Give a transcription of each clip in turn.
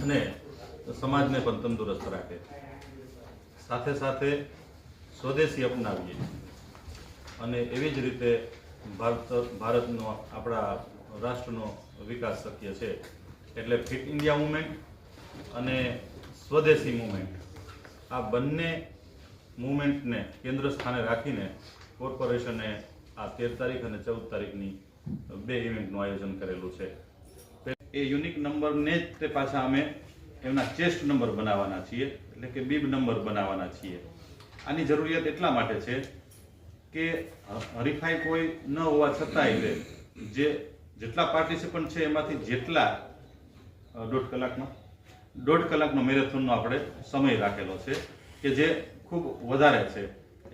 અને સમાજને પણ તંદુરસ્ત રાખે। સાથે સાથે સ્વદેશી અપનાવીએ અને એવી જ રીતે ભારતનો આપણા રાષ્ટ્રનો વિકાસ શક્ય છે। એટલે ફિટ ઇન્ડિયા મૂવમેન્ટ અને સ્વદેશી મૂવમેન્ટ આ બંને મૂવમેન્ટને કેન્દ્ર સ્થાને રાખીને કોર્પોરેશને આ 13 તારીખ અને 14 તારીખની 2 ઇવેન્ટનું આયોજન કરેલું છે। એ યુનિક નંબરને જ તે પાછા અમે એમના ચેસ્ટ નંબર બનાવવાના છીએ, એટલે કે બીબ નંબર બનાવવાના છીએ। આની જરૂરિયાત એટલા માટે છે કે હરીફાઈ કોઈ ન હોવા છતાંય જેટલા પાર્ટિસિપન્ટ છે એમાંથી જેટલા દોઢ કલાકનો મેરેથોનનો આપણે સમય રાખેલો છે કે જે ખૂબ વધારે છે।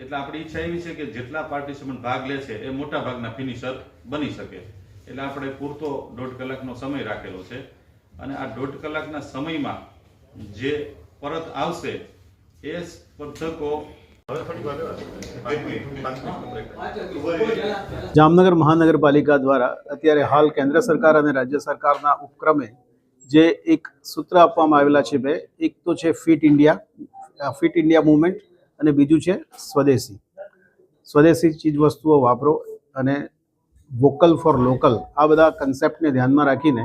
એટલે આપણી ઈચ્છા એવી છે કે જેટલા પાર્ટિસિપન્ટ ભાગ લે છે એ મોટા ભાગના ફિનિશર બની શકે। એટલે આપણે પૂરતો 1.5 કલાકનો સમય રાખેલો છે અને આ 1.5 કલાકના સમયમાં જે પરત આવશે એ સ્પર્ધકો જામનગર મહાનગરપાલિકા દ્વારા અત્યારે હાલ કેન્દ્ર સરકાર અને રાજ્ય સરકારના ઉપક્રમે જે એક સૂત્ર આપવામાં આવેલા છે બે, એક તો છે ફિટ ઇન્ડિયા મૂવમેન્ટ અને બીજું છે સ્વદેશી ચીજ વસ્તુઓ વાપરો અને વોકલ ફોર લોકલ। આ બધા કન્સેપ્ટને ધ્યાનમાં રાખીને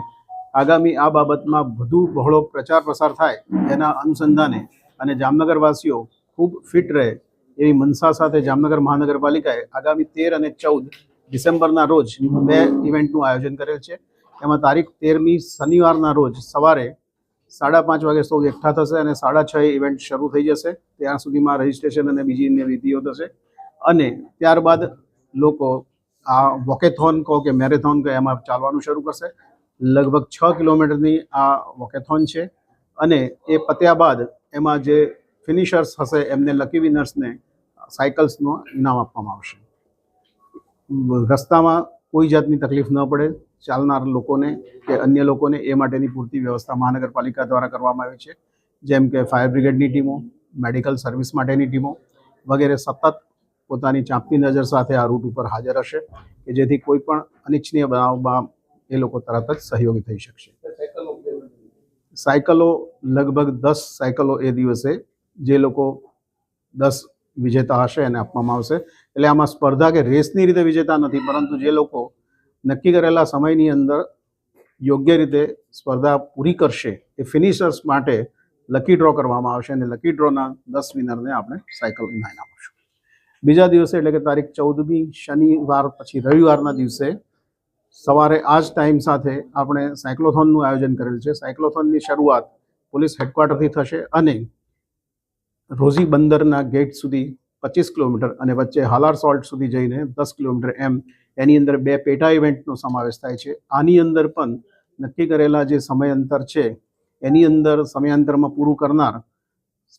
આગામી આ બાબતમાં વધુ બહોળો પ્રચાર પ્રસાર થાય એના અનુસંધાને અને જામનગરવાસીઓ ખૂબ ફિટ રહે એવી મનસા સાથે જામનગર મહાનગરપાલિકાએ આગામી 13 અને 14 ડિસેમ્બરના રોજ 2 ઇવેન્ટનું આયોજન કરેલ છે। એમાં તારીખ 13મી શનિવારના રોજ સવારે 5:30 વાગે સૌ એકઠા થશે અને 6:30 ઇવેન્ટ શરૂ થઈ જશે। ત્યાં સુધીમાં રજિસ્ટ્રેશન અને બીજી અન્ય વિધિઓ થશે અને ત્યારબાદ લોકો આ વોકેથોન કહો કે મેરેથોન કહે એમાં ચાલવાનું શરૂ કરશે। લગભગ 6 કિલોમીટરની આ વોકેથોન છે અને એ પત્યા બાદ એમાં જે ફિનિશર્સ હશે એમને લકી વિનર્સને સાયકલ્સનો ઇનામ આપવામાં આવશે। રસ્તામાં કોઈ જાતની તકલીફ ન પડે ચાલનાર લોકોને કે અન્ય લોકોને એ માટેની પૂરતી વ્યવસ્થા મહાનગરપાલિકા દ્વારા કરવામાં આવી છે। જેમ કે ફાયર બ્રિગેડની ટીમો, મેડિકલ સર્વિસ માટેની ટીમો વગેરે સતત પોતાની ચાંપતી નજર સાથે આ રૂટ ઉપર હાજર હશે કે જેથી કોઈ પણ અનિચ્છનીય બનાવમાં એ લોકો તરત જ સહયોગી થઈ શકશે। સાયકલો લગભગ 10 સાયકલો એ દિવસે જે લોકો 10 વિજેતા હશે એને આપવામાં આવશે। એટલે આમાં સ્પર્ધા કે રેસની રીતે વિજેતા નથી, પરંતુ જે લોકો નક્કી કરેલા સમયની અંદર યોગ્ય રીતે સ્પર્ધા પૂરી કરશે એ ફિનિશર્સ માટે લકી ડ્રો કરવામાં આવશે અને લકી ડ્રોના 10 વિનરને આપણે સાયકલ ઇનામ આપીશું। બીજા દિવસે એટલે કે તારીખ 14મી શનિવાર પછી રવિવારના દિવસે સવારે આ જ ટાઈમ સાથે આપણે સાયક્લોથોનનું આયોજન કરેલ છે। સાયક્લોથોનની શરૂઆત પોલીસ હેડક્વાર્ટરથી થશે અને રોઝી બંદરના ગેટ સુધી 25 કિલોમીટર અને વચ્ચે હાલાર સોલ્ટ સુધી જઈને 10 કિલોમીટર એમ એની અંદર 2 પેટા ઇવેન્ટનો સમાવેશ થાય છે। આની અંદર પણ નક્કી કરેલા જે સમયાંતર છે એની અંદર સમયાંતરમાં પૂરું કરનાર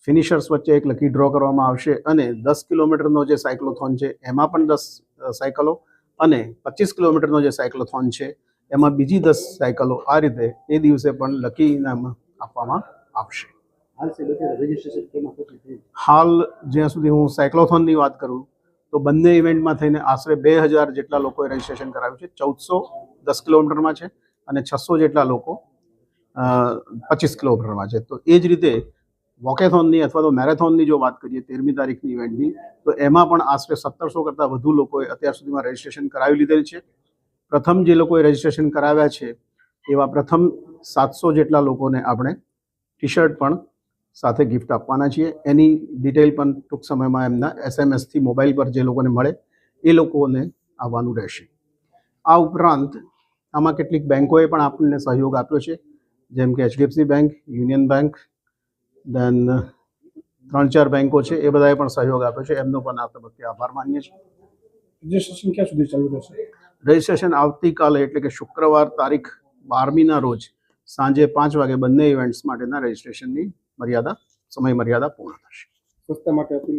ફિનિશર્સ વચ્ચે એક લકી ડ્રો કરવામાં આવશે અને 10 કિલોમીટરનો જે સાયક્લોથોન છે એમાં પણ 10 સાયકલો અને 25 કિલોમીટરનો જે સાયક્લોથોન છે એમાં બીજી 10 સાયકલો આ રીતે એ દિવસે પણ લકી ઇનામ આપવામાં આવશે। હાલ જ્યાં સુધી હું સાયક્લોથોનની વાત કરું તો બંને ઇવેન્ટમાં થઈને આશરે 2000 જેટલા લોકોએ રજીસ્ટ્રેશન કરાવ્યું છે। 1400 10 કિલોમીટરમાં છે અને 600 જેટલા લોકો 25 કિલોમીટરમાં છે। તો એ જ રીતે વોકેથોનની અથવા તો મેરેથોનની જો વાત કરીએ 13મી તારીખની ઇવેન્ટની તો એમાં પણ આશરે 1700 કરતાં વધુ લોકોએ અત્યાર સુધીમાં રજીસ્ટ્રેશન કરાવી લીધેલ છે। પ્રથમ જે લોકોએ રજીસ્ટ્રેશન કરાવ્યા છે એવા પ્રથમ 700 જેટલા લોકોને આપણે ટી શર્ટ પણ સાથે ગિફ્ટ આપવાના છીએ। એની ડિટેલ પણ ટૂંક સમયમાં એમના SMS-થી મોબાઈલ પર જે લોકોને મળે એ લોકોને આવવાનું રહેશે। આ ઉપરાંત આમાં કેટલીક બેન્કોએ પણ આપણને સહયોગ આપ્યો છે, જેમ કે HDFC બેંક, યુનિયન બેંક, દેન 3-4 બેન્કો છે એ બધાએ પણ સહયોગ આપ્યો છે, એમનો પણ આ તબક્કે આભાર માનીએ છીએ। રજીસ્ટ્રેશન ક્યાં સુધી ચાલુ રહેશે? રજીસ્ટ્રેશન આવતીકાલે એટલે કે શુક્રવાર તારીખ 12મીના રોજ સાંજે 5 વાગે બંને ઇવેન્ટ્સ માટેના રજીસ્ટ્રેશનની સમય મર્યાદા પૂર્ણ થશે। સ્વચ્છતા માટે અપીલ